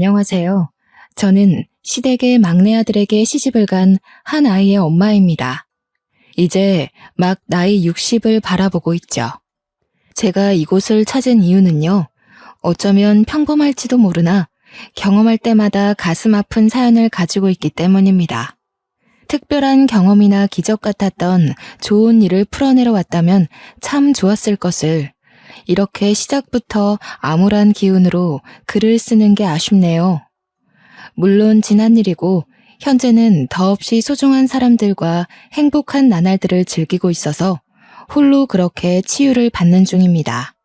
안녕하세요. 저는 시댁의 막내 아들에게 시집을 간 한 아이의 엄마입니다. 이제 막 나이 60을 바라보고 있죠. 제가 이곳을 찾은 이유는요. 어쩌면 평범할지도 모르나 경험할 때마다 가슴 아픈 사연을 가지고 있기 때문입니다. 특별한 경험이나 기적 같았던 좋은 일을 풀어내러 왔다면 참 좋았을 것을 이렇게 시작부터 암울한 기운으로 글을 쓰는 게 아쉽네요. 물론 지난 일이고 현재는 더없이 소중한 사람들과 행복한 나날들을 즐기고 있어서 홀로 그렇게 치유를 받는 중입니다.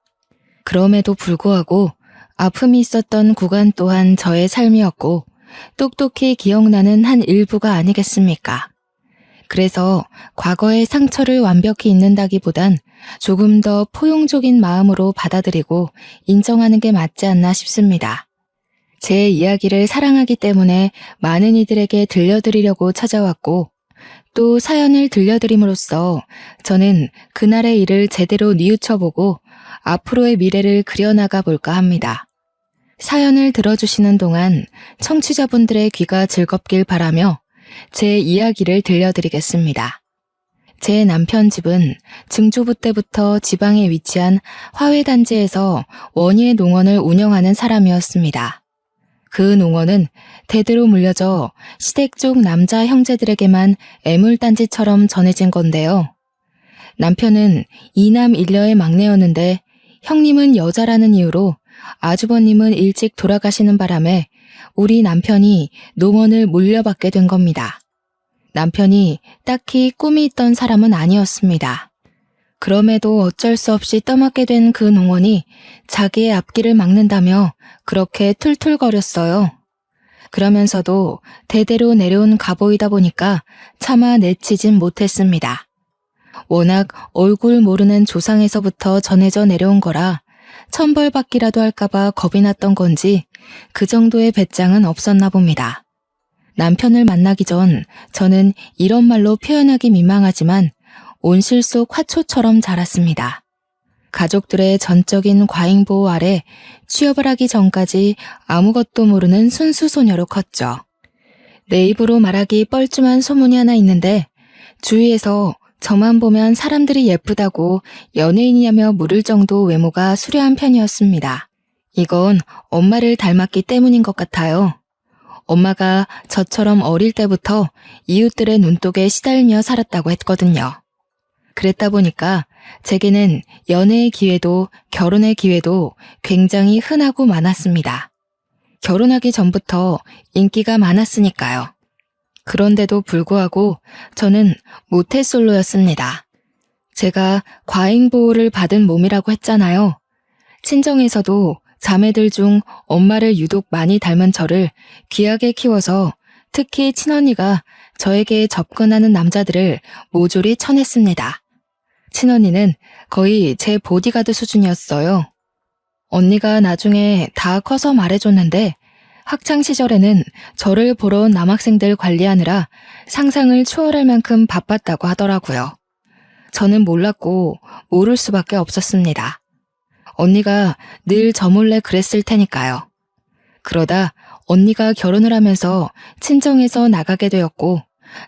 그럼에도 불구하고 아픔이 있었던 구간 또한 저의 삶이었고 똑똑히 기억나는 한 일부가 아니겠습니까? 그래서 과거의 상처를 완벽히 잊는다기보단 조금 더 포용적인 마음으로 받아들이고 인정하는 게 맞지 않나 싶습니다. 제 이야기를 사랑하기 때문에 많은 이들에게 들려드리려고 찾아왔고 또 사연을 들려드림으로써 저는 그날의 일을 제대로 뉘우쳐보고 앞으로의 미래를 그려나가 볼까 합니다. 사연을 들어주시는 동안 청취자분들의 귀가 즐겁길 바라며 제 이야기를 들려드리겠습니다. 제 남편 집은 증조부 때부터 지방에 위치한 화훼단지에서 원예 농원을 운영하는 사람이었습니다. 그 농원은 대대로 물려져 시댁 쪽 남자 형제들에게만 애물단지처럼 전해진 건데요. 남편은 이남 일녀의 막내였는데 형님은 여자라는 이유로 아주버님은 일찍 돌아가시는 바람에 우리 남편이 농원을 물려받게 된 겁니다. 남편이 딱히 꿈이 있던 사람은 아니었습니다. 그럼에도 어쩔 수 없이 떠맡게 된 그 농원이 자기의 앞길을 막는다며 그렇게 툴툴거렸어요. 그러면서도 대대로 내려온 가보이다 보니까 차마 내치진 못했습니다. 워낙 얼굴 모르는 조상에서부터 전해져 내려온 거라 천벌받기라도 할까봐 겁이 났던 건지 그 정도의 배짱은 없었나 봅니다. 남편을 만나기 전 저는 이런 말로 표현하기 민망하지만 온실 속 화초처럼 자랐습니다. 가족들의 전적인 과잉보호 아래 취업을 하기 전까지 아무것도 모르는 순수 소녀로 컸죠. 내 입으로 말하기 뻘쭘한 소문이 하나 있는데 주위에서 저만 보면 사람들이 예쁘다고 연예인이냐며 물을 정도 외모가 수려한 편이었습니다. 이건 엄마를 닮았기 때문인 것 같아요. 엄마가 저처럼 어릴 때부터 이웃들의 눈독에 시달며 살았다고 했거든요. 그랬다 보니까 제게는 연애의 기회도 결혼의 기회도 굉장히 흔하고 많았습니다. 결혼하기 전부터 인기가 많았으니까요. 그런데도 불구하고 저는 모태솔로였습니다. 제가 과잉보호를 받은 몸이라고 했잖아요. 친정에서도 자매들 중 엄마를 유독 많이 닮은 저를 귀하게 키워서 특히 친언니가 저에게 접근하는 남자들을 모조리 쳐냈습니다. 친언니는 거의 제 보디가드 수준이었어요. 언니가 나중에 다 커서 말해줬는데 학창시절에는 저를 보러 온 남학생들 관리하느라 상상을 초월할 만큼 바빴다고 하더라고요. 저는 몰랐고 모를 수밖에 없었습니다. 언니가 늘 저 몰래 그랬을 테니까요. 그러다 언니가 결혼을 하면서 친정에서 나가게 되었고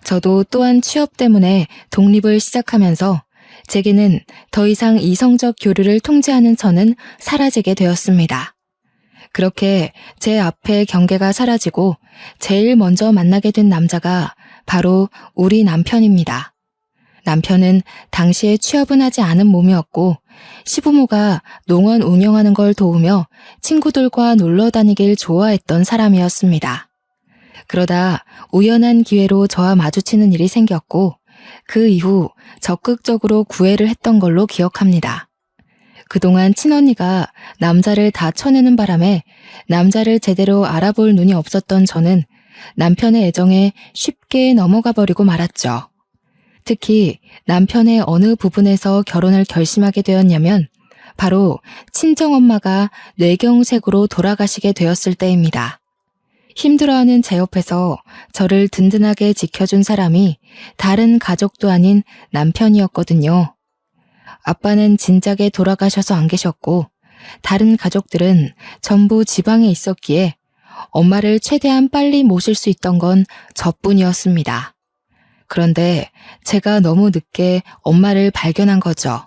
저도 또한 취업 때문에 독립을 시작하면서 제게는 더 이상 이성적 교류를 통제하는 선은 사라지게 되었습니다. 그렇게 제 앞에 경계가 사라지고 제일 먼저 만나게 된 남자가 바로 우리 남편입니다. 남편은 당시에 취업은 하지 않은 몸이었고 시부모가 농원 운영하는 걸 도우며 친구들과 놀러 다니길 좋아했던 사람이었습니다. 그러다 우연한 기회로 저와 마주치는 일이 생겼고 그 이후 적극적으로 구애를 했던 걸로 기억합니다. 그동안 친언니가 남자를 다 쳐내는 바람에 남자를 제대로 알아볼 눈이 없었던 저는 남편의 애정에 쉽게 넘어가 버리고 말았죠. 특히 남편의 어느 부분에서 결혼을 결심하게 되었냐면 바로 친정엄마가 뇌경색으로 돌아가시게 되었을 때입니다. 힘들어하는 제 옆에서 저를 든든하게 지켜준 사람이 다른 가족도 아닌 남편이었거든요. 아빠는 진작에 돌아가셔서 안 계셨고 다른 가족들은 전부 지방에 있었기에 엄마를 최대한 빨리 모실 수 있던 건 저뿐이었습니다. 그런데 제가 너무 늦게 엄마를 발견한 거죠.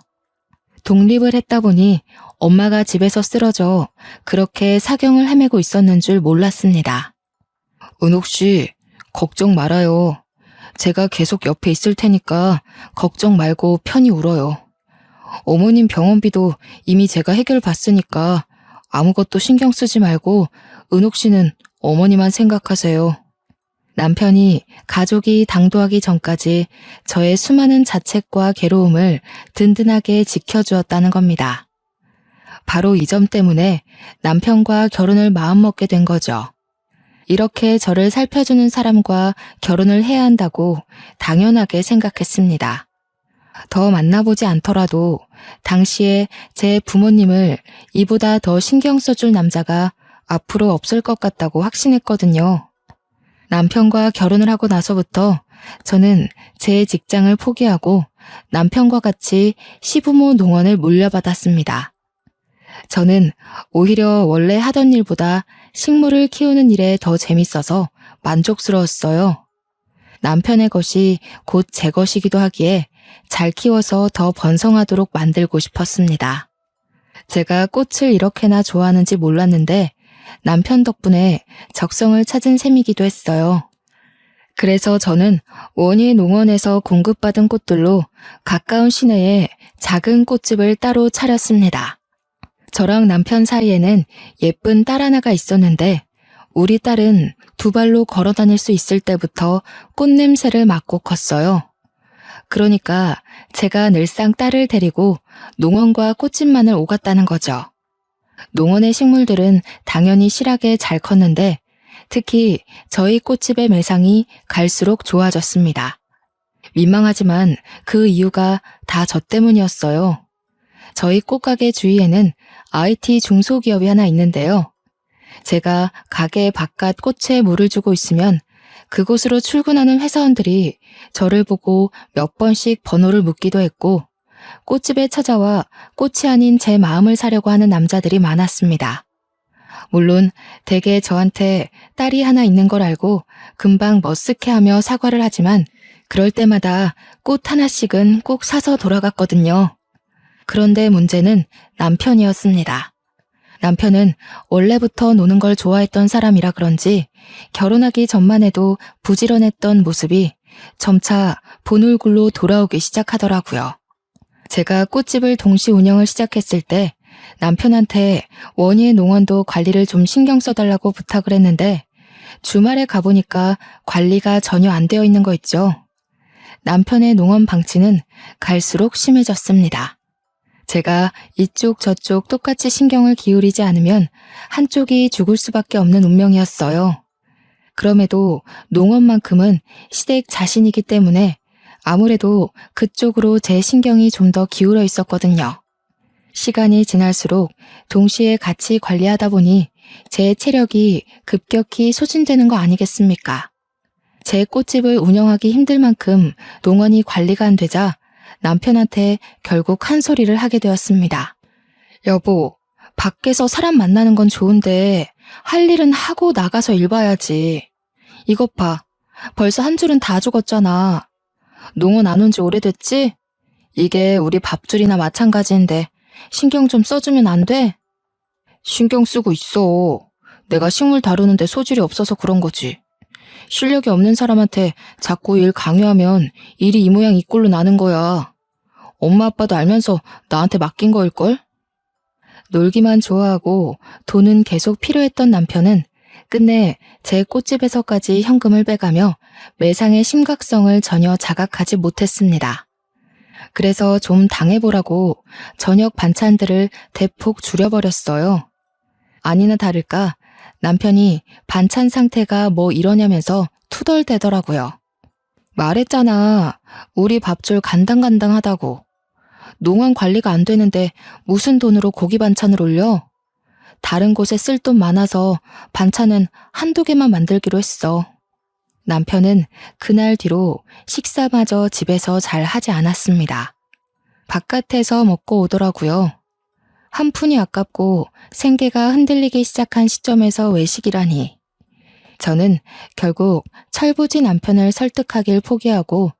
독립을 했다 보니 엄마가 집에서 쓰러져 그렇게 사경을 헤매고 있었는 줄 몰랐습니다. 은옥 씨, 걱정 말아요. 제가 계속 옆에 있을 테니까 걱정 말고 편히 울어요. 어머님 병원비도 이미 제가 해결 봤으니까 아무것도 신경 쓰지 말고 은옥 씨는 어머니만 생각하세요. 남편이 가족이 당도하기 전까지 저의 수많은 자책과 괴로움을 든든하게 지켜주었다는 겁니다. 바로 이 점 때문에 남편과 결혼을 마음먹게 된 거죠. 이렇게 저를 살펴주는 사람과 결혼을 해야 한다고 당연하게 생각했습니다. 더 만나보지 않더라도 당시에 제 부모님을 이보다 더 신경 써줄 남자가 앞으로 없을 것 같다고 확신했거든요. 남편과 결혼을 하고 나서부터 저는 제 직장을 포기하고 남편과 같이 시부모 농원을 물려받았습니다. 저는 오히려 원래 하던 일보다 식물을 키우는 일에 더 재밌어서 만족스러웠어요. 남편의 것이 곧 제 것이기도 하기에 잘 키워서 더 번성하도록 만들고 싶었습니다. 제가 꽃을 이렇게나 좋아하는지 몰랐는데 남편 덕분에 적성을 찾은 셈이기도 했어요. 그래서 저는 원예 농원에서 공급받은 꽃들로 가까운 시내에 작은 꽃집을 따로 차렸습니다. 저랑 남편 사이에는 예쁜 딸 하나가 있었는데 우리 딸은 두 발로 걸어 다닐 수 있을 때부터 꽃 냄새를 맡고 컸어요. 그러니까 제가 늘상 딸을 데리고 농원과 꽃집만을 오갔다는 거죠. 농원의 식물들은 당연히 실하게 잘 컸는데 특히 저희 꽃집의 매상이 갈수록 좋아졌습니다. 민망하지만 그 이유가 다 저 때문이었어요. 저희 꽃가게 주위에는 IT 중소기업이 하나 있는데요. 제가 가게 바깥 꽃에 물을 주고 있으면 그곳으로 출근하는 회사원들이 저를 보고 몇 번씩 번호를 묻기도 했고 꽃집에 찾아와 꽃이 아닌 제 마음을 사려고 하는 남자들이 많았습니다. 물론 대개 저한테 딸이 하나 있는 걸 알고 금방 머쓱해하며 사과를 하지만 그럴 때마다 꽃 하나씩은 꼭 사서 돌아갔거든요. 그런데 문제는 남편이었습니다. 남편은 원래부터 노는 걸 좋아했던 사람이라 그런지 결혼하기 전만 해도 부지런했던 모습이 점차 본울굴로 돌아오기 시작하더라고요. 제가 꽃집을 동시 운영을 시작했을 때 남편한테 원예 농원도 관리를 좀 신경 써달라고 부탁을 했는데 주말에 가보니까 관리가 전혀 안 되어 있는 거 있죠. 남편의 농원 방치는 갈수록 심해졌습니다. 제가 이쪽 저쪽 똑같이 신경을 기울이지 않으면 한쪽이 죽을 수밖에 없는 운명이었어요. 그럼에도 농원만큼은 시댁 자신이기 때문에 아무래도 그쪽으로 제 신경이 좀 더 기울어 있었거든요. 시간이 지날수록 동시에 같이 관리하다 보니 제 체력이 급격히 소진되는 거 아니겠습니까? 제 꽃집을 운영하기 힘들 만큼 농원이 관리가 안 되자 남편한테 결국 한 소리를 하게 되었습니다. 여보, 밖에서 사람 만나는 건 좋은데 할 일은 하고 나가서 일 봐야지. 이것 봐, 벌써 한 줄은 다 죽었잖아. 농원 안 온 지 오래됐지? 이게 우리 밥줄이나 마찬가지인데 신경 좀 써주면 안 돼? 신경 쓰고 있어. 내가 식물 다루는데 소질이 없어서 그런 거지. 실력이 없는 사람한테 자꾸 일 강요하면 일이 이 모양 이 꼴로 나는 거야. 엄마 아빠도 알면서 나한테 맡긴 거일걸? 놀기만 좋아하고 돈은 계속 필요했던 남편은 끝내 제 꽃집에서까지 현금을 빼가며 매상의 심각성을 전혀 자각하지 못했습니다. 그래서 좀 당해보라고 저녁 반찬들을 대폭 줄여버렸어요. 아니나 다를까 남편이 반찬 상태가 뭐 이러냐면서 투덜대더라고요. 말했잖아. 우리 밥줄 간당간당하다고. 농원 관리가 안 되는데 무슨 돈으로 고기 반찬을 올려? 다른 곳에 쓸 돈 많아서 반찬은 한두 개만 만들기로 했어. 남편은 그날 뒤로 식사마저 집에서 잘 하지 않았습니다. 바깥에서 먹고 오더라고요. 한 푼이 아깝고 생계가 흔들리기 시작한 시점에서 외식이라니 저는 결국 철부지 남편을 설득하길 포기하고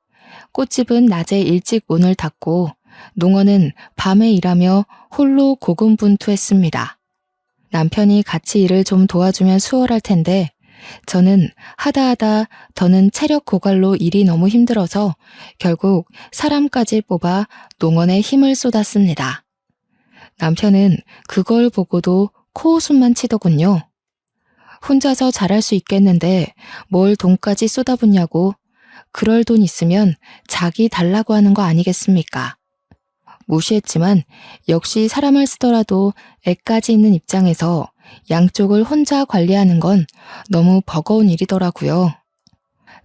꽃집은 낮에 일찍 문을 닫고 농어는 밤에 일하며 홀로 고군분투했습니다. 남편이 같이 일을 좀 도와주면 수월할 텐데 저는 하다 더는 체력 고갈로 일이 너무 힘들어서 결국 사람까지 뽑아 농원에 힘을 쏟았습니다. 남편은 그걸 보고도 코웃음만 치더군요. 혼자서 잘할 수 있겠는데 뭘 돈까지 쏟아붓냐고. 그럴 돈 있으면 자기 달라고 하는 거 아니겠습니까? 무시했지만 역시 사람을 쓰더라도 애까지 있는 입장에서 양쪽을 혼자 관리하는 건 너무 버거운 일이더라고요.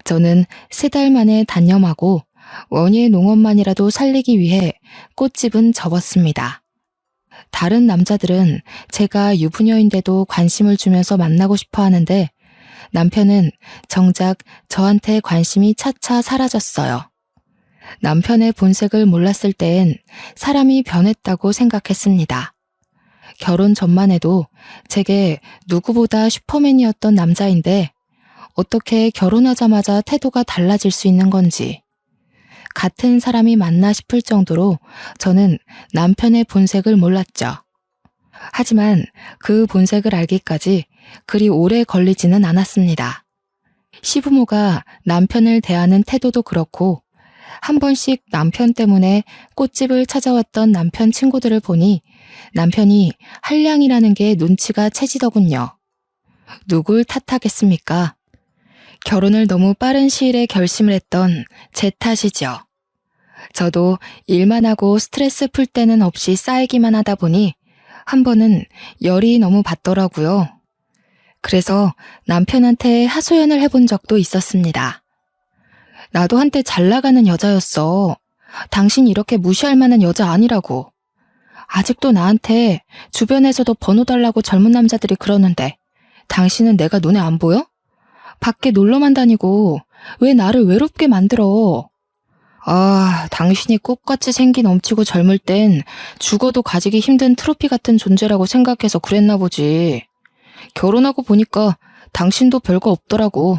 저는 3달 만에 단념하고 원예 농원만이라도 살리기 위해 꽃집은 접었습니다. 다른 남자들은 제가 유부녀인데도 관심을 주면서 만나고 싶어 하는데 남편은 정작 저한테 관심이 차차 사라졌어요. 남편의 본색을 몰랐을 땐 사람이 변했다고 생각했습니다. 결혼 전만 해도 제게 누구보다 슈퍼맨이었던 남자인데 어떻게 결혼하자마자 태도가 달라질 수 있는 건지. 같은 사람이 맞나 싶을 정도로 저는 남편의 본색을 몰랐죠. 하지만 그 본색을 알기까지 그리 오래 걸리지는 않았습니다. 시부모가 남편을 대하는 태도도 그렇고 한 번씩 남편 때문에 꽃집을 찾아왔던 남편 친구들을 보니 남편이 한량이라는 게 눈치가 채지더군요. 누굴 탓하겠습니까? 결혼을 너무 빠른 시일에 결심을 했던 제 탓이죠. 저도 일만 하고 스트레스 풀 때는 없이 쌓이기만 하다 보니 한 번은 열이 너무 받더라고요. 그래서 남편한테 하소연을 해본 적도 있었습니다. 나도 한때 잘 나가는 여자였어. 당신 이렇게 무시할 만한 여자 아니라고. 아직도 나한테 주변에서도 번호 달라고 젊은 남자들이 그러는데 당신은 내가 눈에 안 보여? 밖에 놀러만 다니고 왜 나를 외롭게 만들어? 아, 당신이 꽃같이 생기 넘치고 젊을 땐 죽어도 가지기 힘든 트로피 같은 존재라고 생각해서 그랬나 보지. 결혼하고 보니까 당신도 별거 없더라고.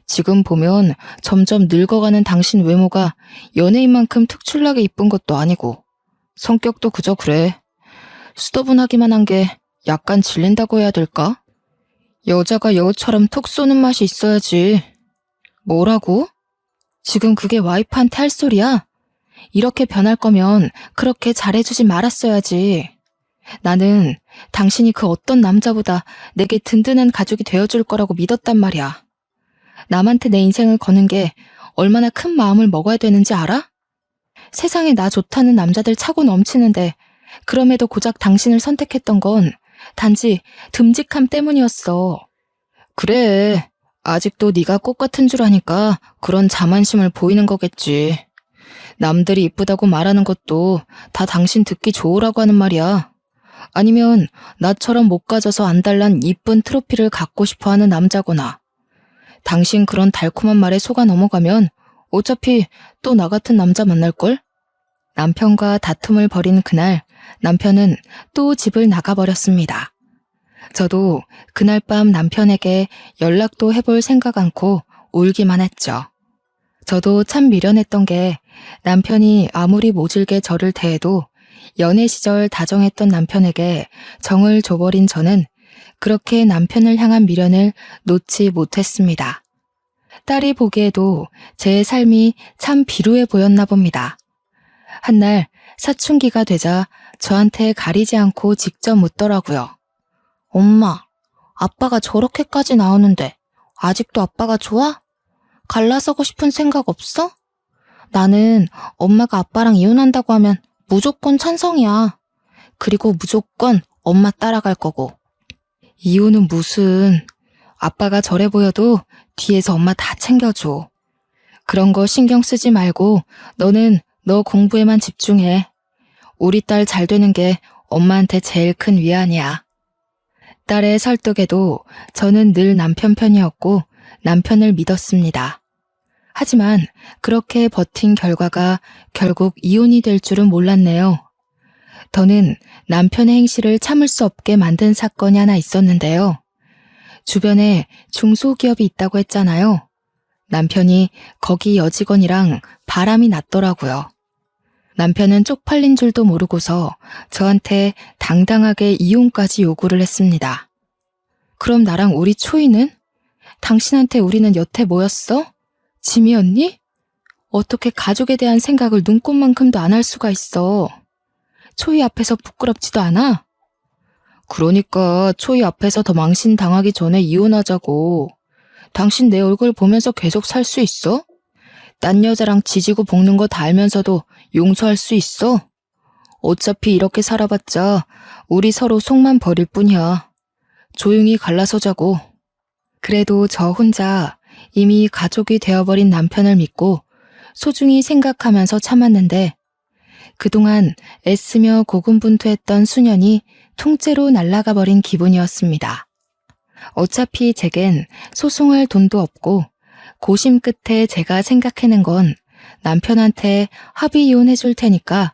지금 보면 점점 늙어가는 당신 외모가 연예인만큼 특출나게 이쁜 것도 아니고 성격도 그저 그래. 수더분하기만 한 게 약간 질린다고 해야 될까? 여자가 여우처럼 톡 쏘는 맛이 있어야지. 뭐라고? 지금 그게 와이프한테 할 소리야? 이렇게 변할 거면 그렇게 잘해주지 말았어야지. 나는 당신이 그 어떤 남자보다 내게 든든한 가족이 되어줄 거라고 믿었단 말이야. 남한테 내 인생을 거는 게 얼마나 큰 마음을 먹어야 되는지 알아? 세상에 나 좋다는 남자들 차고 넘치는데 그럼에도 고작 당신을 선택했던 건 단지 듬직함 때문이었어. 그래, 아직도 네가 꽃 같은 줄 아니까 그런 자만심을 보이는 거겠지. 남들이 이쁘다고 말하는 것도 다 당신 듣기 좋으라고 하는 말이야. 아니면 나처럼 못 가져서 안달난 이쁜 트로피를 갖고 싶어하는 남자거나. 당신 그런 달콤한 말에 속아 넘어가면 어차피 또 나 같은 남자 만날걸? 남편과 다툼을 벌인 그날 남편은 또 집을 나가버렸습니다. 저도 그날 밤 남편에게 연락도 해볼 생각 않고 울기만 했죠. 저도 참 미련했던 게 남편이 아무리 모질게 저를 대해도 연애 시절 다정했던 남편에게 정을 줘버린 저는 그렇게 남편을 향한 미련을 놓지 못했습니다. 딸이 보기에도 제 삶이 참 비루해 보였나 봅니다. 한날 사춘기가 되자 저한테 가리지 않고 직접 묻더라고요. 엄마, 아빠가 저렇게까지 나오는데 아직도 아빠가 좋아? 갈라서고 싶은 생각 없어? 나는 엄마가 아빠랑 이혼한다고 하면 무조건 찬성이야. 그리고 무조건 엄마 따라갈 거고. 이혼은 무슨, 아빠가 저래 보여도 뒤에서 엄마 다 챙겨줘. 그런 거 신경 쓰지 말고 너는 너 공부에만 집중해. 우리 딸 잘 되는 게 엄마한테 제일 큰 위안이야. 딸의 설득에도 저는 늘 남편 편이었고 남편을 믿었습니다. 하지만 그렇게 버틴 결과가 결국 이혼이 될 줄은 몰랐네요. 더는 남편의 행실을 참을 수 없게 만든 사건이 하나 있었는데요. 주변에 중소기업이 있다고 했잖아요. 남편이 거기 여직원이랑 바람이 났더라고요. 남편은 쪽팔린 줄도 모르고서 저한테 당당하게 이혼까지 요구를 했습니다. 그럼 나랑 우리 초이는? 당신한테 우리는 여태 뭐였어? 짐이었니? 어떻게 가족에 대한 생각을 눈꼽만큼도 안 할 수가 있어. 초이 앞에서 부끄럽지도 않아? 그러니까 초이 앞에서 더 망신당하기 전에 이혼하자고. 당신 내 얼굴 보면서 계속 살 수 있어? 딴 여자랑 지지고 볶는 거 다 알면서도 용서할 수 있어? 어차피 이렇게 살아봤자 우리 서로 속만 버릴 뿐이야. 조용히 갈라서자고. 그래도 저 혼자 이미 가족이 되어버린 남편을 믿고 소중히 생각하면서 참았는데 그동안 애쓰며 고군분투했던 수년이 통째로 날아가 버린 기분이었습니다. 어차피 제겐 소송할 돈도 없고 고심 끝에 제가 생각해낸 건 남편한테 합의 이혼해줄 테니까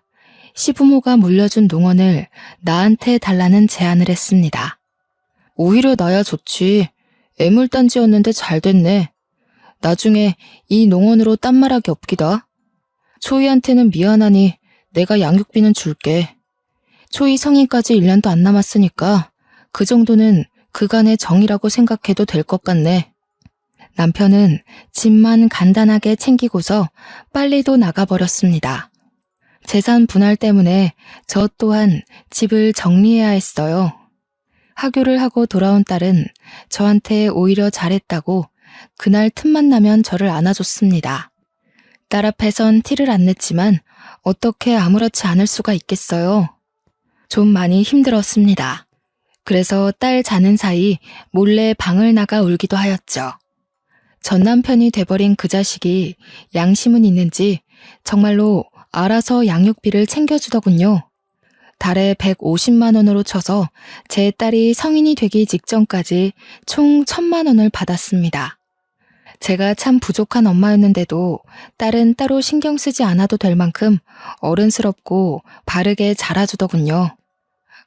시부모가 물려준 농원을 나한테 달라는 제안을 했습니다. 오히려 나야 좋지. 애물단지였는데 잘 됐네. 나중에 이 농원으로 딴 말하기 없기다. 초이한테는 미안하니 내가 양육비는 줄게. 초이 성인까지 1년도 안 남았으니까 그 정도는 그간의 정이라고 생각해도 될 것 같네. 남편은 집만 간단하게 챙기고서 빨리도 나가버렸습니다. 재산 분할 때문에 저 또한 집을 정리해야 했어요. 하교를 하고 돌아온 딸은 저한테 오히려 잘했다고 그날 틈만 나면 저를 안아줬습니다. 딸 앞에선 티를 안 냈지만 어떻게 아무렇지 않을 수가 있겠어요. 좀 많이 힘들었습니다. 그래서 딸 자는 사이 몰래 방을 나가 울기도 하였죠. 전 남편이 돼버린 그 자식이 양심은 있는지 정말로 알아서 양육비를 챙겨주더군요. 달에 150만 원으로 쳐서 제 딸이 성인이 되기 직전까지 총 1,000만 원을 받았습니다. 제가 참 부족한 엄마였는데도 딸은 따로 신경 쓰지 않아도 될 만큼 어른스럽고 바르게 자라주더군요.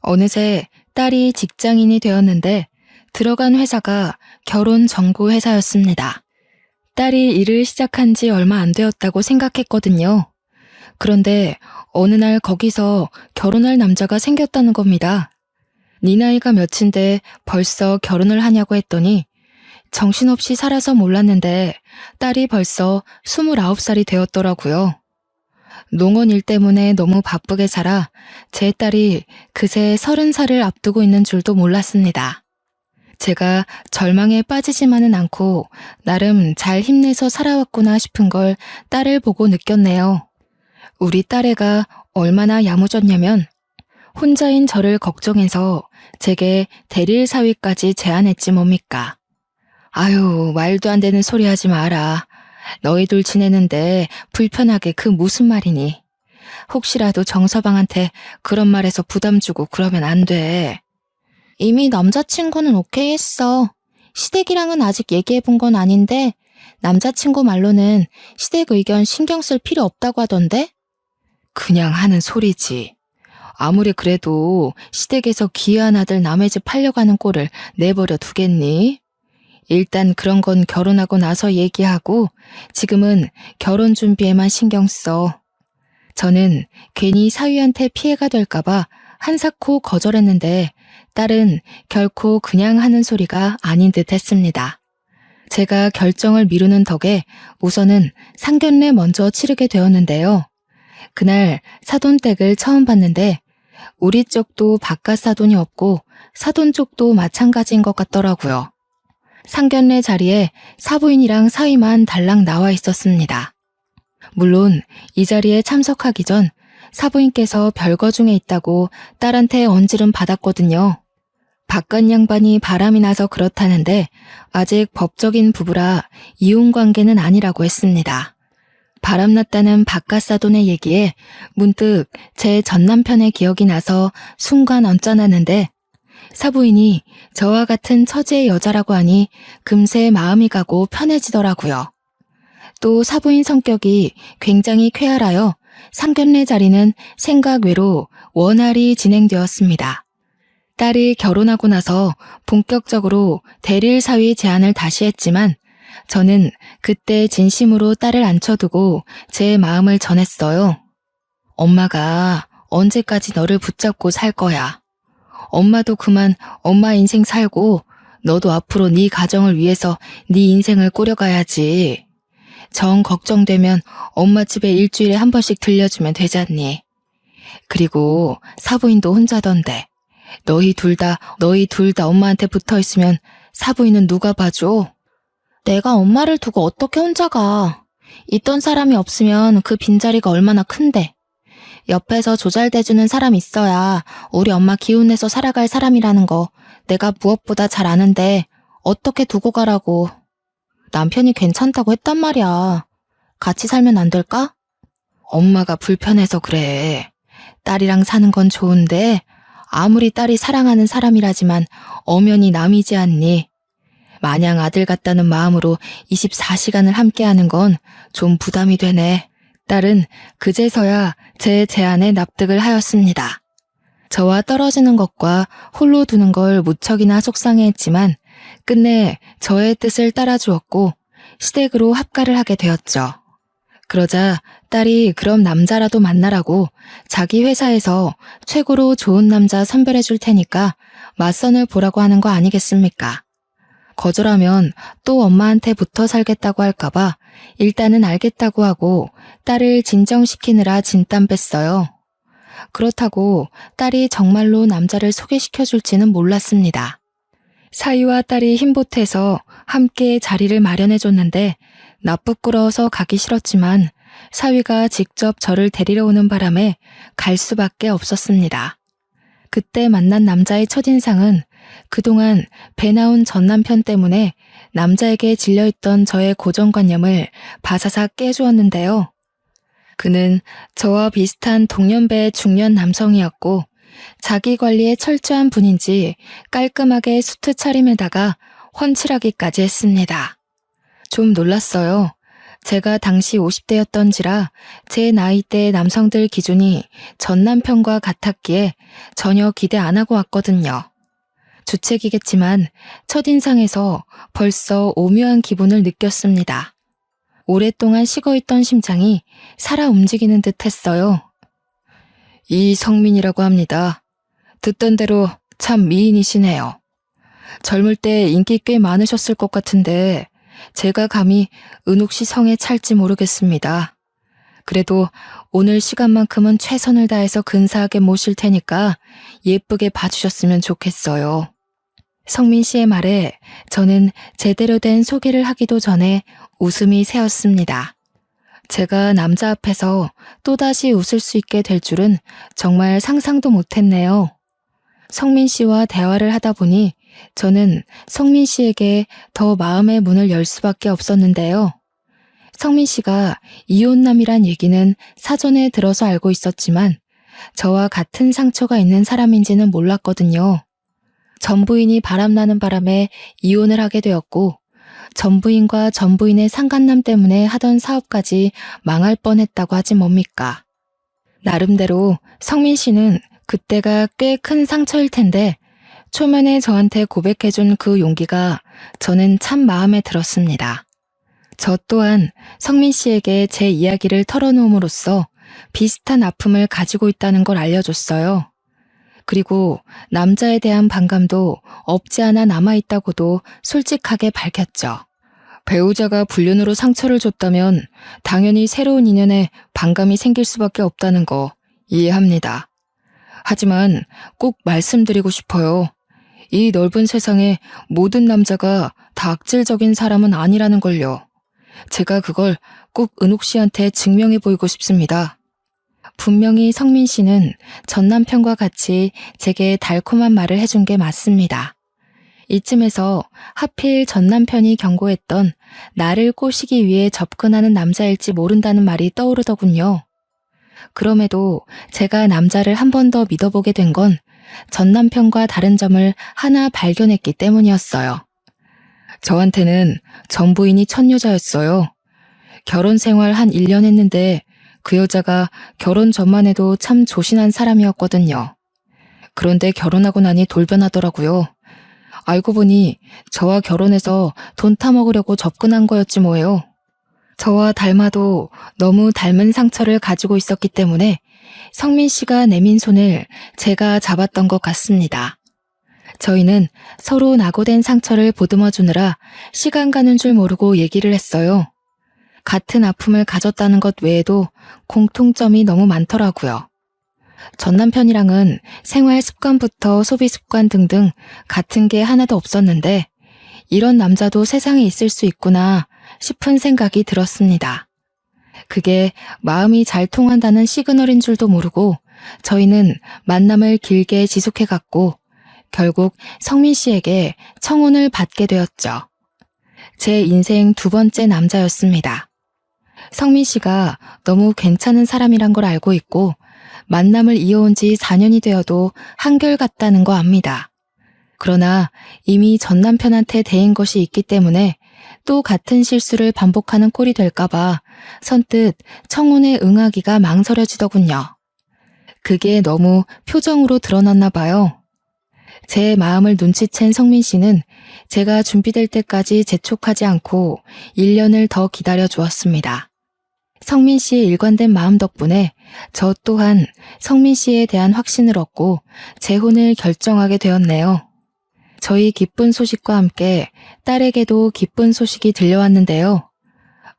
어느새 딸이 직장인이 되었는데 들어간 회사가 결혼 정보 회사였습니다. 딸이 일을 시작한 지 얼마 안 되었다고 생각했거든요. 그런데 어느 날 거기서 결혼할 남자가 생겼다는 겁니다. 네 나이가 몇인데 벌써 결혼을 하냐고 했더니 정신없이 살아서 몰랐는데 딸이 벌써 29살이 되었더라고요. 농원 일 때문에 너무 바쁘게 살아 제 딸이 그새 30살을 앞두고 있는 줄도 몰랐습니다. 제가 절망에 빠지지만은 않고 나름 잘 힘내서 살아왔구나 싶은 걸 딸을 보고 느꼈네요. 우리 딸애가 얼마나 야무졌냐면 혼자인 저를 걱정해서 제게 대릴 사위까지 제안했지 뭡니까. 아유, 말도 안 되는 소리 하지 마라. 너희들 지내는데 불편하게 그 무슨 말이니. 혹시라도 정서방한테 그런 말해서 부담 주고 그러면 안 돼. 이미 남자친구는 오케이 했어. 시댁이랑은 아직 얘기해본 건 아닌데 남자친구 말로는 시댁 의견 신경 쓸 필요 없다고 하던데? 그냥 하는 소리지. 아무리 그래도 시댁에서 귀한 아들 남의 집 팔려가는 꼴을 내버려 두겠니? 일단 그런 건 결혼하고 나서 얘기하고 지금은 결혼 준비에만 신경 써. 저는 괜히 사위한테 피해가 될까봐 한사코 거절했는데 딸은 결코 그냥 하는 소리가 아닌 듯 했습니다. 제가 결정을 미루는 덕에 우선은 상견례 먼저 치르게 되었는데요. 그날 사돈댁을 처음 봤는데 우리 쪽도 바깥 사돈이 없고 사돈 쪽도 마찬가지인 것 같더라고요. 상견례 자리에 사부인이랑 사위만 달랑 나와 있었습니다. 물론 이 자리에 참석하기 전 사부인께서 별거 중에 있다고 딸한테 언질은 받았거든요. 바깥 양반이 바람이 나서 그렇다는데 아직 법적인 부부라 이혼 관계는 아니라고 했습니다. 바람났다는 바깥 사돈의 얘기에 문득 제 전남편의 기억이 나서 순간 언짢았는데 사부인이 저와 같은 처지의 여자라고 하니 금세 마음이 가고 편해지더라고요. 또 사부인 성격이 굉장히 쾌활하여 상견례 자리는 생각 외로 원활히 진행되었습니다. 딸이 결혼하고 나서 본격적으로 대릴 사위 제안을 다시 했지만 저는 그때 진심으로 딸을 앉혀두고 제 마음을 전했어요. 엄마가 언제까지 너를 붙잡고 살 거야. 엄마도 그만 엄마 인생 살고 너도 앞으로 네 가정을 위해서 네 인생을 꾸려가야지. 정 걱정되면 엄마 집에 일주일에 한 번씩 들려주면 되잖니. 그리고 사부인도 혼자던데 너희 둘 다 엄마한테 붙어있으면 사부인은 누가 봐줘? 내가 엄마를 두고 어떻게 혼자 가. 있던 사람이 없으면 그 빈자리가 얼마나 큰데. 옆에서 조잘대주는 사람 있어야 우리 엄마 기운내서 살아갈 사람이라는 거 내가 무엇보다 잘 아는데 어떻게 두고 가라고. 남편이 괜찮다고 했단 말이야. 같이 살면 안 될까? 엄마가 불편해서 그래. 딸이랑 사는 건 좋은데 아무리 딸이 사랑하는 사람이라지만 엄연히 남이지 않니. 마냥 아들 같다는 마음으로 24시간을 함께하는 건 좀 부담이 되네. 딸은 그제서야 제 제안에 납득을 하였습니다. 저와 떨어지는 것과 홀로 두는 걸 무척이나 속상해했지만 끝내 저의 뜻을 따라주었고 시댁으로 합가를 하게 되었죠. 그러자 딸이 그럼 남자라도 만나라고 자기 회사에서 최고로 좋은 남자 선별해 줄 테니까 맞선을 보라고 하는 거 아니겠습니까? 거절하면 또 엄마한테 붙어 살겠다고 할까봐 일단은 알겠다고 하고 딸을 진정시키느라 진땀 뺐어요. 그렇다고 딸이 정말로 남자를 소개시켜 줄지는 몰랐습니다. 사위와 딸이 힘보태서 함께 자리를 마련해 줬는데 나 부끄러워서 가기 싫었지만 사위가 직접 저를 데리러 오는 바람에 갈 수밖에 없었습니다. 그때 만난 남자의 첫인상은 그동안 배 나온 전 남편 때문에 남자에게 질려있던 저의 고정관념을 바사삭 깨주었는데요. 그는 저와 비슷한 동년배의 중년 남성이었고 자기 관리에 철저한 분인지 깔끔하게 수트 차림에다가 훤칠하기까지 했습니다. 좀 놀랐어요. 제가 당시 50대였던지라 제 나이대의 남성들 기준이 전 남편과 같았기에 전혀 기대 안 하고 왔거든요. 주책이겠지만 첫인상에서 벌써 오묘한 기분을 느꼈습니다. 오랫동안 식어있던 심장이 살아 움직이는 듯 했어요. 이성민이라고 합니다. 듣던 대로 참 미인이시네요. 젊을 때 인기 꽤 많으셨을 것 같은데 제가 감히 은옥 씨 성에 찰지 모르겠습니다. 그래도 오늘 시간만큼은 최선을 다해서 근사하게 모실 테니까 예쁘게 봐주셨으면 좋겠어요. 성민 씨의 말에 저는 제대로 된 소개를 하기도 전에 웃음이 새었습니다. 제가 남자 앞에서 또다시 웃을 수 있게 될 줄은 정말 상상도 못했네요. 성민 씨와 대화를 하다 보니 저는 성민 씨에게 더 마음의 문을 열 수밖에 없었는데요. 성민 씨가 이혼남이란 얘기는 사전에 들어서 알고 있었지만 저와 같은 상처가 있는 사람인지는 몰랐거든요. 전부인이 바람나는 바람에 이혼을 하게 되었고 전부인과 전부인의 상간남 때문에 하던 사업까지 망할 뻔했다고 하지 뭡니까. 나름대로 성민 씨는 그때가 꽤 큰 상처일 텐데 초면에 저한테 고백해준 그 용기가 저는 참 마음에 들었습니다. 저 또한 성민 씨에게 제 이야기를 털어놓음으로써 비슷한 아픔을 가지고 있다는 걸 알려줬어요. 그리고 남자에 대한 반감도 없지 않아 남아있다고도 솔직하게 밝혔죠. 배우자가 불륜으로 상처를 줬다면 당연히 새로운 인연에 반감이 생길 수밖에 없다는 거 이해합니다. 하지만 꼭 말씀드리고 싶어요. 이 넓은 세상에 모든 남자가 다 악질적인 사람은 아니라는 걸요. 제가 그걸 꼭 은옥 씨한테 증명해 보이고 싶습니다. 분명히 성민 씨는 전 남편과 같이 제게 달콤한 말을 해준 게 맞습니다. 이쯤에서 하필 전 남편이 경고했던 나를 꼬시기 위해 접근하는 남자일지 모른다는 말이 떠오르더군요. 그럼에도 제가 남자를 한 번 더 믿어보게 된 건 전 남편과 다른 점을 하나 발견했기 때문이었어요. 저한테는 전 부인이 첫 여자였어요. 결혼 생활 한 1년 했는데 그 여자가 결혼 전만 해도 참 조신한 사람이었거든요. 그런데 결혼하고 나니 돌변하더라고요. 알고 보니 저와 결혼해서 돈 타먹으려고 접근한 거였지 뭐예요. 저와 닮아도 너무 닮은 상처를 가지고 있었기 때문에 성민 씨가 내민 손을 제가 잡았던 것 같습니다. 저희는 서로 낙오된 상처를 보듬어 주느라 시간 가는 줄 모르고 얘기를 했어요. 같은 아픔을 가졌다는 것 외에도 공통점이 너무 많더라고요. 전 남편이랑은 생활 습관부터 소비 습관 등등 같은 게 하나도 없었는데 이런 남자도 세상에 있을 수 있구나 싶은 생각이 들었습니다. 그게 마음이 잘 통한다는 시그널인 줄도 모르고 저희는 만남을 길게 지속해갔고 결국 성민 씨에게 청혼을 받게 되었죠. 제 인생 두 번째 남자였습니다. 성민 씨가 너무 괜찮은 사람이란 걸 알고 있고 만남을 이어온 지 4년이 되어도 한결같다는 거 압니다. 그러나 이미 전 남편한테 대인 것이 있기 때문에 또 같은 실수를 반복하는 꼴이 될까봐 선뜻 청혼에 응하기가 망설여지더군요. 그게 너무 표정으로 드러났나 봐요. 제 마음을 눈치챈 성민 씨는 제가 준비될 때까지 재촉하지 않고 1년을 더 기다려 주었습니다. 성민 씨의 일관된 마음 덕분에 저 또한 성민 씨에 대한 확신을 얻고 재혼을 결정하게 되었네요. 저희 기쁜 소식과 함께 딸에게도 기쁜 소식이 들려왔는데요.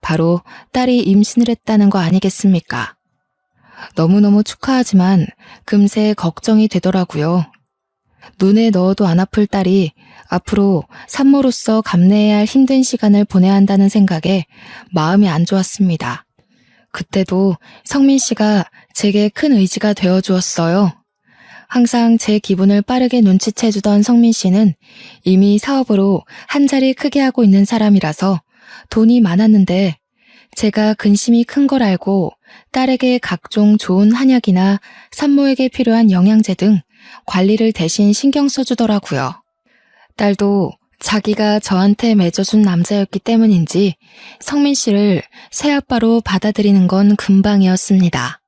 바로 딸이 임신을 했다는 거 아니겠습니까? 너무너무 축하하지만 금세 걱정이 되더라고요. 눈에 넣어도 안 아플 딸이 앞으로 산모로서 감내해야 할 힘든 시간을 보내야 한다는 생각에 마음이 안 좋았습니다. 그때도 성민 씨가 제게 큰 의지가 되어 주었어요. 항상 제 기분을 빠르게 눈치채주던 성민 씨는 이미 사업으로 한 자리 크게 하고 있는 사람이라서 돈이 많았는데 제가 근심이 큰 걸 알고 딸에게 각종 좋은 한약이나 산모에게 필요한 영양제 등 관리를 대신 신경 써주더라고요. 딸도 자기가 저한테 맺어준 남자였기 때문인지 성민 씨를 새아빠로 받아들이는 건 금방이었습니다.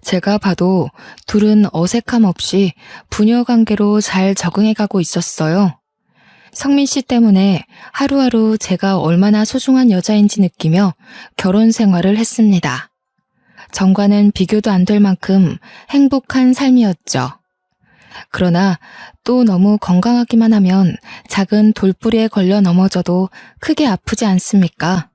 제가 봐도 둘은 어색함 없이 부녀 관계로 잘 적응해가고 있었어요. 성민 씨 때문에 하루하루 제가 얼마나 소중한 여자인지 느끼며 결혼 생활을 했습니다. 전과는 비교도 안 될 만큼 행복한 삶이었죠. 그러나 또 너무 건강하기만 하면 작은 돌부리에 걸려 넘어져도 크게 아프지 않습니까?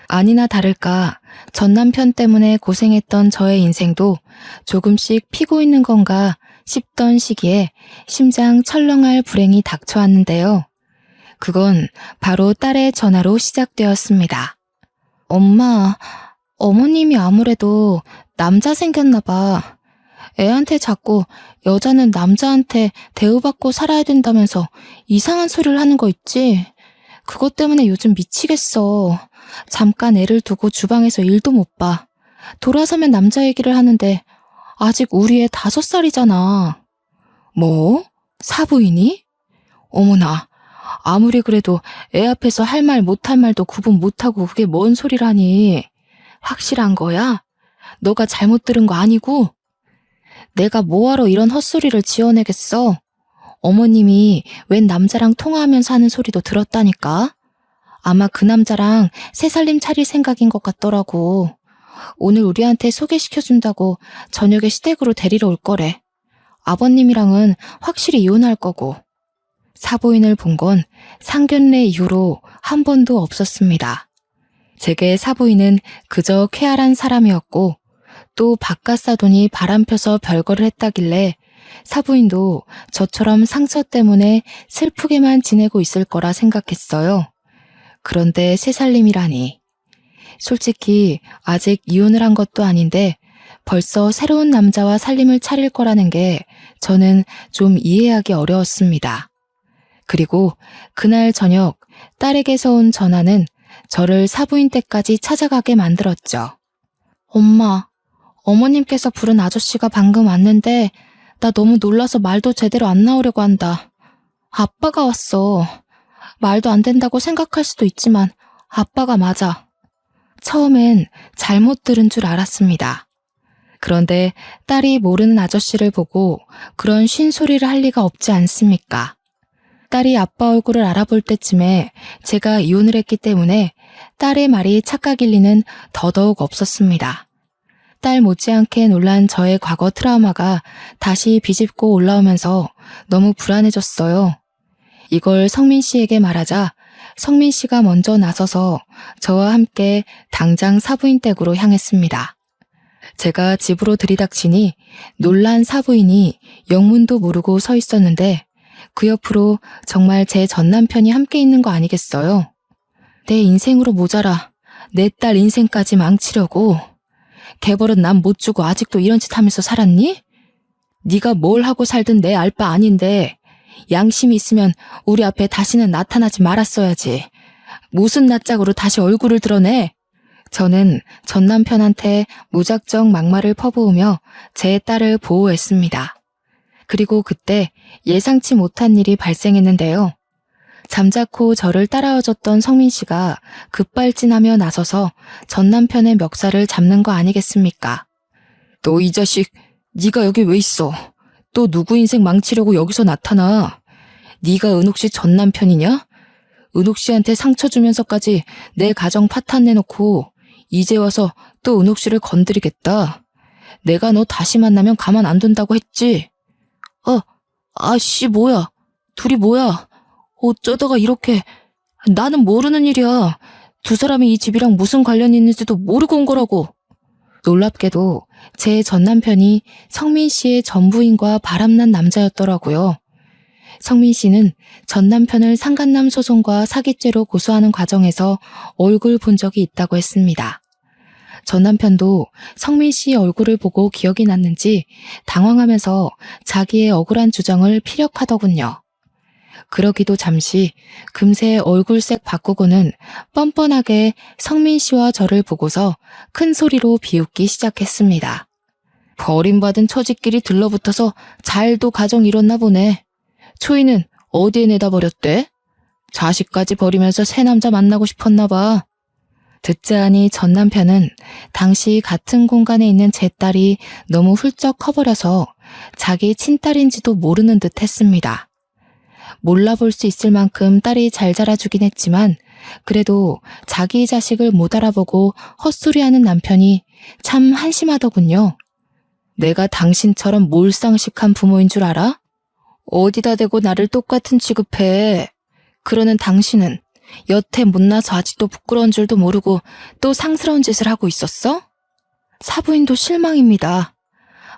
아니나 다를까 전 남편 때문에 고생했던 저의 인생도 조금씩 피고 있는 건가 싶던 시기에 심장 철렁할 불행이 닥쳐왔는데요. 그건 바로 딸의 전화로 시작되었습니다. 엄마, 어머님이 아무래도 남자 생겼나 봐. 애한테 자꾸 여자는 남자한테 대우받고 살아야 된다면서 이상한 소리를 하는 거 있지? 그것 때문에 요즘 미치겠어. 잠깐 애를 두고 주방에서 일도 못 봐. 돌아서면 남자 얘기를 하는데 아직 우리 애 5살이잖아. 뭐? 사부인이? 어머나, 아무리 그래도 애 앞에서 할 말 못할 말도 구분 못하고 그게 뭔 소리라니. 확실한 거야? 너가 잘못 들은 거 아니고? 내가 뭐하러 이런 헛소리를 지어내겠어? 어머님이 웬 남자랑 통화하면서 하는 소리도 들었다니까? 아마 그 남자랑 새살림 차릴 생각인 것 같더라고. 오늘 우리한테 소개시켜준다고 저녁에 시댁으로 데리러 올 거래. 아버님이랑은 확실히 이혼할 거고. 사부인을 본 건 상견례 이후로 한 번도 없었습니다. 제게 사부인은 그저 쾌활한 사람이었고 또 바깥사돈이 바람펴서 별거를 했다길래 사부인도 저처럼 상처 때문에 슬프게만 지내고 있을 거라 생각했어요. 그런데 새살림이라니. 솔직히 아직 이혼을 한 것도 아닌데 벌써 새로운 남자와 살림을 차릴 거라는 게 저는 좀 이해하기 어려웠습니다. 그리고 그날 저녁 딸에게서 온 전화는 저를 사부인 댁까지 찾아가게 만들었죠. 엄마, 어머님께서 부른 아저씨가 방금 왔는데 나 너무 놀라서 말도 제대로 안 나오려고 한다. 아빠가 왔어. 말도 안 된다고 생각할 수도 있지만 아빠가 맞아. 처음엔 잘못 들은 줄 알았습니다. 그런데 딸이 모르는 아저씨를 보고 그런 쉰소리를 할 리가 없지 않습니까? 딸이 아빠 얼굴을 알아볼 때쯤에 제가 이혼을 했기 때문에 딸의 말이 착각일 리는 더더욱 없었습니다. 딸 못지않게 놀란 저의 과거 트라우마가 다시 비집고 올라오면서 너무 불안해졌어요. 이걸 성민 씨에게 말하자 성민 씨가 먼저 나서서 저와 함께 당장 사부인 댁으로 향했습니다. 제가 집으로 들이닥치니 놀란 사부인이 영문도 모르고 서 있었는데 그 옆으로 정말 제 전남편이 함께 있는 거 아니겠어요? 내 인생으로 모자라 내 딸 인생까지 망치려고 개버릇 남 못 주고 아직도 이런 짓 하면서 살았니? 네가 뭘 하고 살든 내 알 바 아닌데 양심이 있으면 우리 앞에 다시는 나타나지 말았어야지. 무슨 낯짝으로 다시 얼굴을 드러내? 저는 전 남편한테 무작정 막말을 퍼부으며 제 딸을 보호했습니다. 그리고 그때 예상치 못한 일이 발생했는데요. 잠자코 저를 따라와줬던 성민 씨가 급발진하며 나서서 전 남편의 멱살을 잡는 거 아니겠습니까? 너 이 자식, 네가 여기 왜 있어? 또 누구 인생 망치려고 여기서 나타나? 네가 은옥 씨 전 남편이냐? 은옥 씨한테 상처 주면서까지 내 가정 파탄 내놓고 이제 와서 또 은옥 씨를 건드리겠다. 내가 너 다시 만나면 가만 안 둔다고 했지? 아씨 뭐야? 둘이 뭐야? 어쩌다가 이렇게... 나는 모르는 일이야. 두 사람이 이 집이랑 무슨 관련이 있는지도 모르고 온 거라고. 놀랍게도 제 전남편이 성민 씨의 전부인과 바람난 남자였더라고요. 성민 씨는 전남편을 상간남 소송과 사기죄로 고소하는 과정에서 얼굴 본 적이 있다고 했습니다. 전남편도 성민 씨의 얼굴을 보고 기억이 났는지 당황하면서 자기의 억울한 주장을 피력하더군요. 그러기도 잠시 금세 얼굴색 바꾸고는 뻔뻔하게 성민 씨와 저를 보고서 큰 소리로 비웃기 시작했습니다. 버림받은 처지끼리 들러붙어서 잘도 가정 이뤘나 보네. 초이는 어디에 내다 버렸대? 자식까지 버리면서 새 남자 만나고 싶었나 봐. 듣자 하니 전 남편은 당시 같은 공간에 있는 제 딸이 너무 훌쩍 커버려서 자기 친딸인지도 모르는 듯 했습니다. 몰라볼 수 있을 만큼 딸이 잘 자라주긴 했지만 그래도 자기 자식을 못 알아보고 헛소리하는 남편이 참 한심하더군요. 내가 당신처럼 몰상식한 부모인 줄 알아? 어디다 대고 나를 똑같은 취급해. 그러는 당신은 여태 못나서 아직도 부끄러운 줄도 모르고 또 상스러운 짓을 하고 있었어? 사부인도 실망입니다.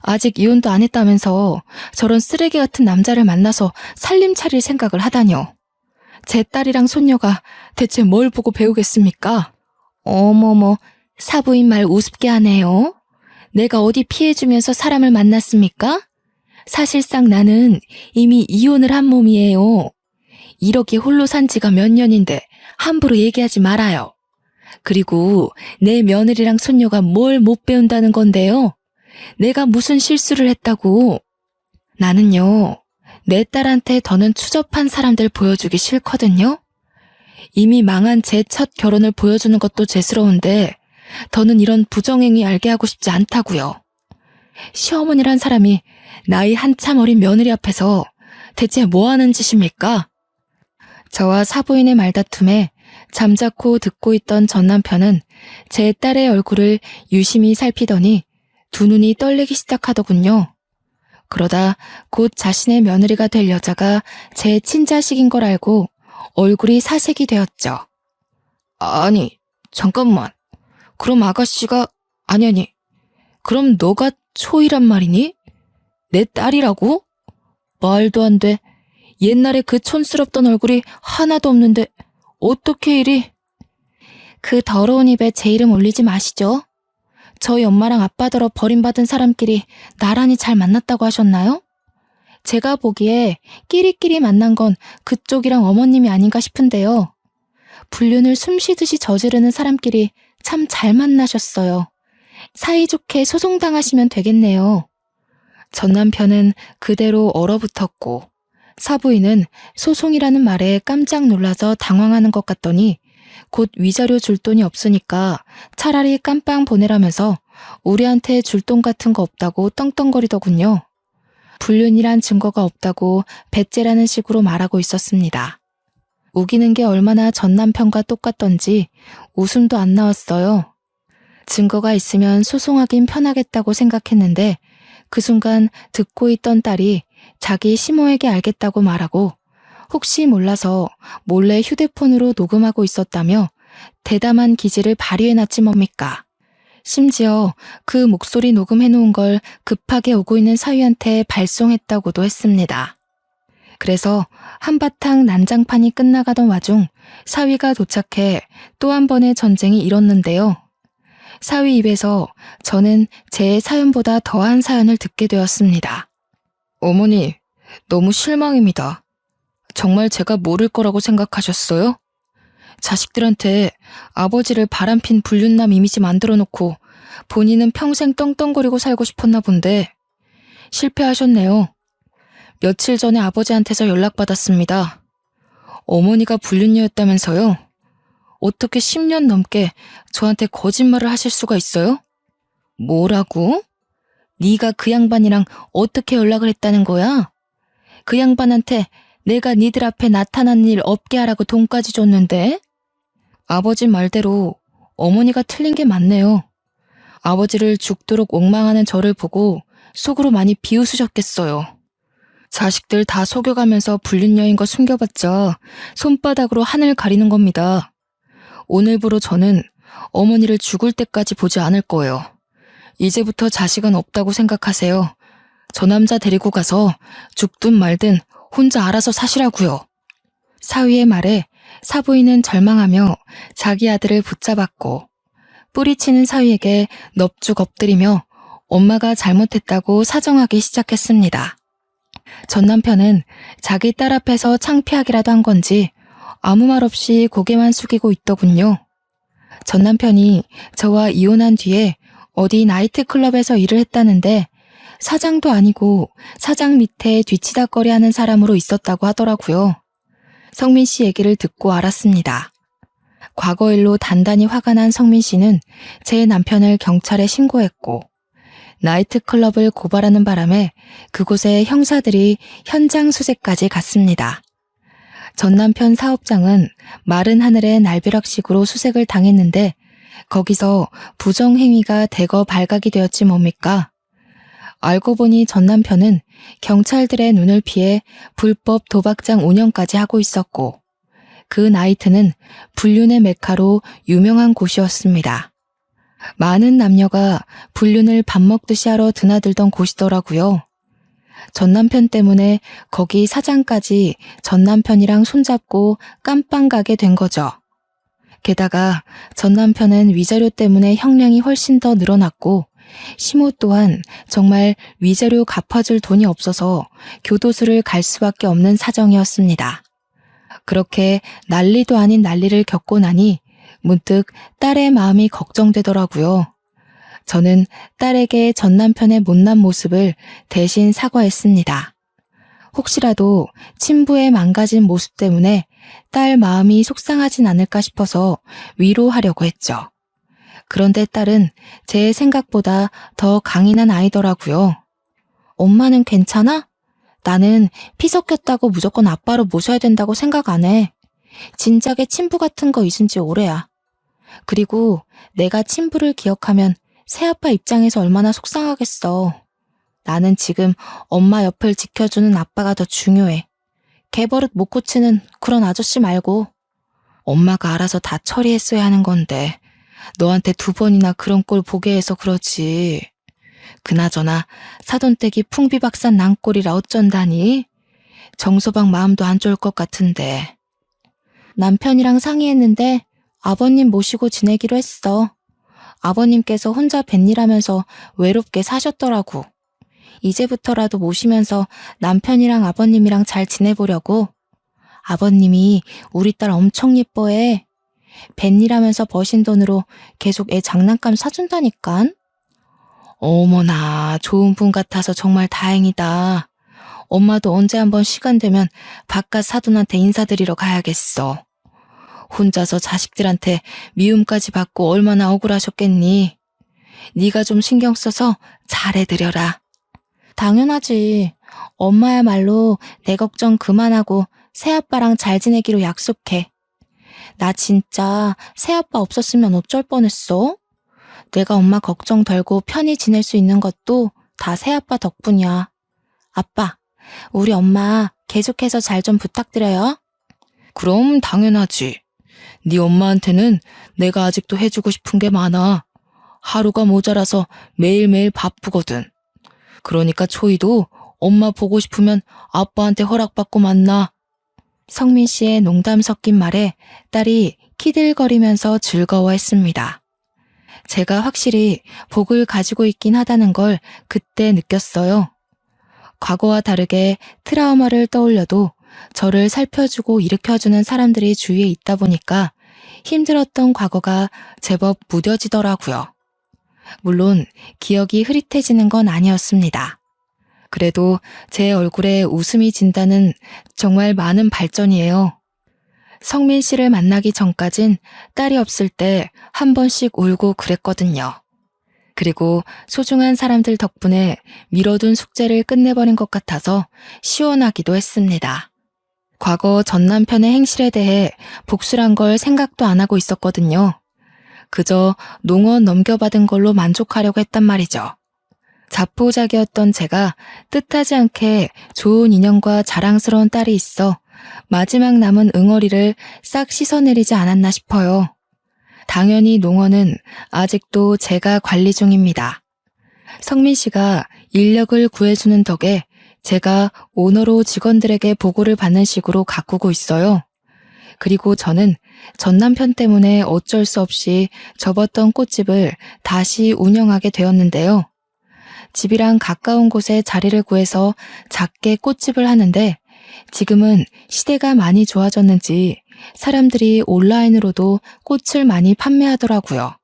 아직 이혼도 안 했다면서 저런 쓰레기 같은 남자를 만나서 살림 차릴 생각을 하다뇨. 제 딸이랑 손녀가 대체 뭘 보고 배우겠습니까? 어머머, 사부인 말 우습게 하네요. 내가 어디 피해주면서 사람을 만났습니까? 사실상 나는 이미 이혼을 한 몸이에요. 이렇게 홀로 산 지가 몇 년인데 함부로 얘기하지 말아요. 그리고 내 며느리랑 손녀가 뭘 못 배운다는 건데요. 내가 무슨 실수를 했다고. 나는요, 내 딸한테 더는 추접한 사람들 보여주기 싫거든요. 이미 망한 제 첫 결혼을 보여주는 것도 죄스러운데 더는 이런 부정행위 알게 하고 싶지 않다고요. 시어머니란 사람이 나이 한참 어린 며느리 앞에서 대체 뭐 하는 짓입니까? 저와 사부인의 말다툼에 잠자코 듣고 있던 전 남편은 제 딸의 얼굴을 유심히 살피더니 두 눈이 떨리기 시작하더군요. 그러다 곧 자신의 며느리가 될 여자가 제 친자식인 걸 알고 얼굴이 사색이 되었죠. 아니, 잠깐만. 그럼 아가씨가... 아니. 그럼 너가 초이란 말이니? 내 딸이라고? 말도 안 돼. 옛날에 그 촌스럽던 얼굴이 하나도 없는데 어떻게 이리... 그 더러운 입에 제 이름 올리지 마시죠. 저희 엄마랑 아빠더러 버림받은 사람끼리 나란히 잘 만났다고 하셨나요? 제가 보기에 끼리끼리 만난 건 그쪽이랑 어머님이 아닌가 싶은데요. 불륜을 숨쉬듯이 저지르는 사람끼리 참 잘 만나셨어요. 사이좋게 소송당하시면 되겠네요. 전 남편은 그대로 얼어붙었고 사부인은 소송이라는 말에 깜짝 놀라서 당황하는 것 같더니 곧 위자료 줄 돈이 없으니까 차라리 깜빵 보내라면서 우리한테 줄 돈 같은 거 없다고 떵떵거리더군요. 불륜이란 증거가 없다고 배째라는 식으로 말하고 있었습니다. 우기는 게 얼마나 전 남편과 똑같던지 웃음도 안 나왔어요. 증거가 있으면 소송하긴 편하겠다고 생각했는데 그 순간 듣고 있던 딸이 자기 시모에게 알겠다고 말하고 혹시 몰라서 몰래 휴대폰으로 녹음하고 있었다며 대담한 기질을 발휘해놨지 뭡니까. 심지어 그 목소리 녹음해놓은 걸 급하게 오고 있는 사위한테 발송했다고도 했습니다. 그래서 한바탕 난장판이 끝나가던 와중 사위가 도착해 또 한 번의 전쟁이 일었는데요. 사위 입에서 저는 제 사연보다 더한 사연을 듣게 되었습니다. 어머니, 너무 실망입니다. 정말 제가 모를 거라고 생각하셨어요? 자식들한테 아버지를 바람핀 불륜남 이미지 만들어 놓고 본인은 평생 떵떵거리고 살고 싶었나 본데 실패하셨네요. 며칠 전에 아버지한테서 연락받았습니다. 어머니가 불륜녀였다면서요? 어떻게 10년 넘게 저한테 거짓말을 하실 수가 있어요? 뭐라고? 네가 그 양반이랑 어떻게 연락을 했다는 거야? 그 양반한테 내가 니들 앞에 나타난 일 없게 하라고 돈까지 줬는데? 아버지 말대로 어머니가 틀린 게 맞네요. 아버지를 죽도록 옥망하는 저를 보고 속으로 많이 비웃으셨겠어요. 자식들 다 속여가면서 불륜녀인 거 숨겨봤자 손바닥으로 하늘 가리는 겁니다. 오늘부로 저는 어머니를 죽을 때까지 보지 않을 거예요. 이제부터 자식은 없다고 생각하세요. 저 남자 데리고 가서 죽든 말든 혼자 알아서 사시라고요. 사위의 말에 사부인은 절망하며 자기 아들을 붙잡았고 뿌리치는 사위에게 넙죽 엎드리며 엄마가 잘못했다고 사정하기 시작했습니다. 전 남편은 자기 딸 앞에서 창피하기라도 한 건지 아무 말 없이 고개만 숙이고 있더군요. 전 남편이 저와 이혼한 뒤에 어디 나이트클럽에서 일을 했다는데 사장도 아니고 사장 밑에 뒤치다꺼리 하는 사람으로 있었다고 하더라고요. 성민 씨 얘기를 듣고 알았습니다. 과거 일로 단단히 화가 난 성민 씨는 제 남편을 경찰에 신고했고 나이트클럽을 고발하는 바람에 그곳에 형사들이 현장 수색까지 갔습니다. 전 남편 사업장은 마른 하늘의 날벼락식으로 수색을 당했는데 거기서 부정행위가 대거 발각이 되었지 뭡니까? 알고 보니 전 남편은 경찰들의 눈을 피해 불법 도박장 운영까지 하고 있었고 그 나이트는 불륜의 메카로 유명한 곳이었습니다. 많은 남녀가 불륜을 밥 먹듯이 하러 드나들던 곳이더라고요. 전 남편 때문에 거기 사장까지 전 남편이랑 손잡고 깜빵 가게 된 거죠. 게다가 전 남편은 위자료 때문에 형량이 훨씬 더 늘어났고 시모 또한 정말 위자료 갚아줄 돈이 없어서 교도소를 갈 수밖에 없는 사정이었습니다. 그렇게 난리도 아닌 난리를 겪고 나니 문득 딸의 마음이 걱정되더라고요. 저는 딸에게 전 남편의 못난 모습을 대신 사과했습니다. 혹시라도 친부의 망가진 모습 때문에 딸 마음이 속상하진 않을까 싶어서 위로하려고 했죠. 그런데 딸은 제 생각보다 더 강인한 아이더라고요. 엄마는 괜찮아? 나는 피 섞였다고 무조건 아빠로 모셔야 된다고 생각 안 해. 진작에 친부 같은 거 잊은 지 오래야. 그리고 내가 친부를 기억하면 새아빠 입장에서 얼마나 속상하겠어. 나는 지금 엄마 옆을 지켜주는 아빠가 더 중요해. 개버릇 못 고치는 그런 아저씨 말고. 엄마가 알아서 다 처리했어야 하는 건데 너한테 2번이나 그런 꼴 보게 해서 그러지. 그나저나 사돈댁이 풍비박산 난 꼴이라 어쩐다니? 정서방 마음도 안 좋을 것 같은데. 남편이랑 상의했는데 아버님 모시고 지내기로 했어. 아버님께서 혼자 뱃일하면서 외롭게 사셨더라고. 이제부터라도 모시면서 남편이랑 아버님이랑 잘 지내보려고. 아버님이 우리 딸 엄청 예뻐해. 뱃일하면서 버신 돈으로 계속 애 장난감 사준다니깐. 어머나, 좋은 분 같아서 정말 다행이다. 엄마도 언제 한번 시간 되면 바깥 사돈한테 인사드리러 가야겠어. 혼자서 자식들한테 미움까지 받고 얼마나 억울하셨겠니. 네가 좀 신경 써서 잘해드려라. 당연하지. 엄마야말로 내 걱정 그만하고 새아빠랑 잘 지내기로 약속해. 나 진짜 새아빠 없었으면 어쩔 뻔했어? 내가 엄마 걱정 덜고 편히 지낼 수 있는 것도 다 새아빠 덕분이야. 아빠, 우리 엄마 계속해서 잘 좀 부탁드려요. 그럼 당연하지. 네 엄마한테는 내가 아직도 해주고 싶은 게 많아. 하루가 모자라서 매일매일 바쁘거든. 그러니까 초이도 엄마 보고 싶으면 아빠한테 허락받고 만나. 성민 씨의 농담 섞인 말에 딸이 키들거리면서 즐거워했습니다. 제가 확실히 복을 가지고 있긴 하다는 걸 그때 느꼈어요. 과거와 다르게 트라우마를 떠올려도 저를 살펴주고 일으켜주는 사람들이 주위에 있다 보니까 힘들었던 과거가 제법 무뎌지더라고요. 물론 기억이 흐릿해지는 건 아니었습니다. 그래도 제 얼굴에 웃음이 진다는 정말 많은 발전이에요. 성민 씨를 만나기 전까진 딸이 없을 때 한 번씩 울고 그랬거든요. 그리고 소중한 사람들 덕분에 미뤄둔 숙제를 끝내버린 것 같아서 시원하기도 했습니다. 과거 전 남편의 행실에 대해 복수란 걸 생각도 안 하고 있었거든요. 그저 농원 넘겨받은 걸로 만족하려고 했단 말이죠. 자포자기였던 제가 뜻하지 않게 좋은 인연과 자랑스러운 딸이 있어 마지막 남은 응어리를 싹 씻어내리지 않았나 싶어요. 당연히 농원은 아직도 제가 관리 중입니다. 성민 씨가 인력을 구해주는 덕에 제가 오너로 직원들에게 보고를 받는 식으로 가꾸고 있어요. 그리고 저는 전 남편 때문에 어쩔 수 없이 접었던 꽃집을 다시 운영하게 되었는데요. 집이랑 가까운 곳에 자리를 구해서 작게 꽃집을 하는데 지금은 시대가 많이 좋아졌는지 사람들이 온라인으로도 꽃을 많이 판매하더라고요.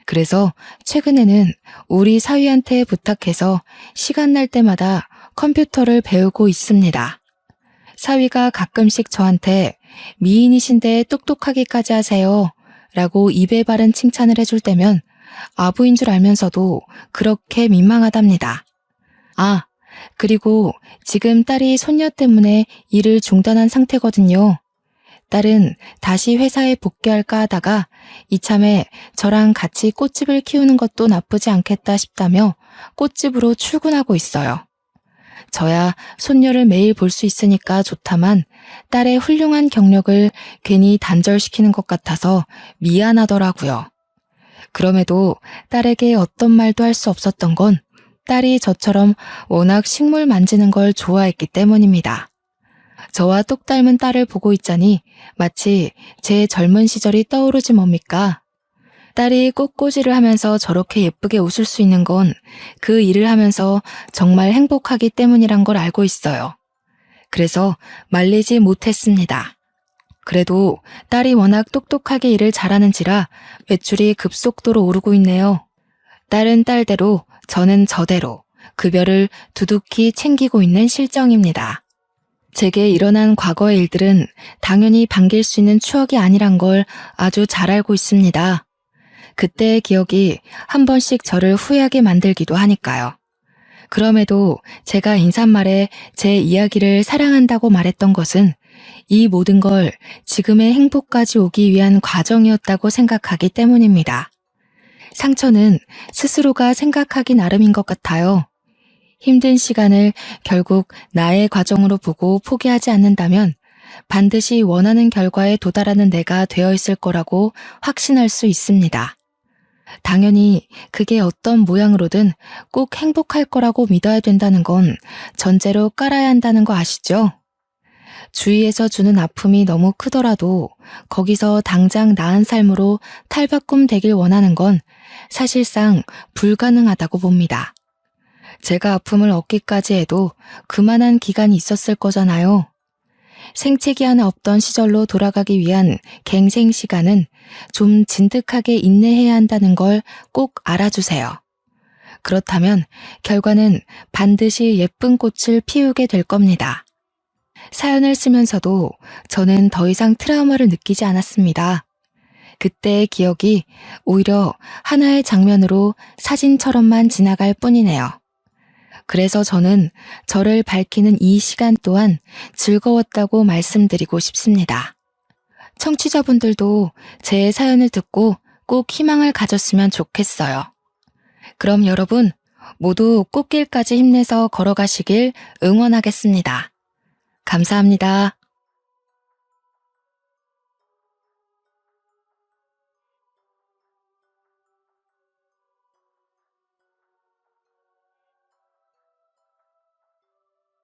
그래서 최근에는 우리 사위한테 부탁해서 시간 날 때마다 컴퓨터를 배우고 있습니다. 사위가 가끔씩 저한테 미인이신데 똑똑하기까지 하세요 라고 입에 바른 칭찬을 해줄 때면 아부인 줄 알면서도 그렇게 민망하답니다. 아, 그리고 지금 딸이 손녀 때문에 일을 중단한 상태거든요. 딸은 다시 회사에 복귀할까 하다가 이참에 저랑 같이 꽃집을 키우는 것도 나쁘지 않겠다 싶다며 꽃집으로 출근하고 있어요. 저야 손녀를 매일 볼 수 있으니까 좋다만 딸의 훌륭한 경력을 괜히 단절시키는 것 같아서 미안하더라고요. 그럼에도 딸에게 어떤 말도 할 수 없었던 건 딸이 저처럼 워낙 식물 만지는 걸 좋아했기 때문입니다. 저와 똑 닮은 딸을 보고 있자니 마치 제 젊은 시절이 떠오르지 뭡니까? 딸이 꽃꽂이를 하면서 저렇게 예쁘게 웃을 수 있는 건 그 일을 하면서 정말 행복하기 때문이란 걸 알고 있어요. 그래서 말리지 못했습니다. 그래도 딸이 워낙 똑똑하게 일을 잘하는지라 매출이 급속도로 오르고 있네요. 딸은 딸대로 저는 저대로 급여를 두둑히 챙기고 있는 실정입니다. 제게 일어난 과거의 일들은 당연히 반길 수 있는 추억이 아니란 걸 아주 잘 알고 있습니다. 그때의 기억이 한 번씩 저를 후회하게 만들기도 하니까요. 그럼에도 제가 인사말에 제 이야기를 사랑한다고 말했던 것은 이 모든 걸 지금의 행복까지 오기 위한 과정이었다고 생각하기 때문입니다. 상처는 스스로가 생각하기 나름인 것 같아요. 힘든 시간을 결국 나의 과정으로 보고 포기하지 않는다면 반드시 원하는 결과에 도달하는 내가 되어 있을 거라고 확신할 수 있습니다. 당연히 그게 어떤 모양으로든 꼭 행복할 거라고 믿어야 된다는 건 전제로 깔아야 한다는 거 아시죠? 주위에서 주는 아픔이 너무 크더라도 거기서 당장 나은 삶으로 탈바꿈 되길 원하는 건 사실상 불가능하다고 봅니다. 제가 아픔을 얻기까지 해도 그만한 기간이 있었을 거잖아요. 생채기 하나 없던 시절로 돌아가기 위한 갱생 시간은 좀 진득하게 인내해야 한다는 걸 꼭 알아주세요. 그렇다면 결과는 반드시 예쁜 꽃을 피우게 될 겁니다. 사연을 쓰면서도 저는 더 이상 트라우마를 느끼지 않았습니다. 그때의 기억이 오히려 하나의 장면으로 사진처럼만 지나갈 뿐이네요. 그래서 저는 저를 밝히는 이 시간 또한 즐거웠다고 말씀드리고 싶습니다. 청취자분들도 제 사연을 듣고 꼭 희망을 가졌으면 좋겠어요. 그럼 여러분 모두 꽃길까지 힘내서 걸어가시길 응원하겠습니다. 감사합니다.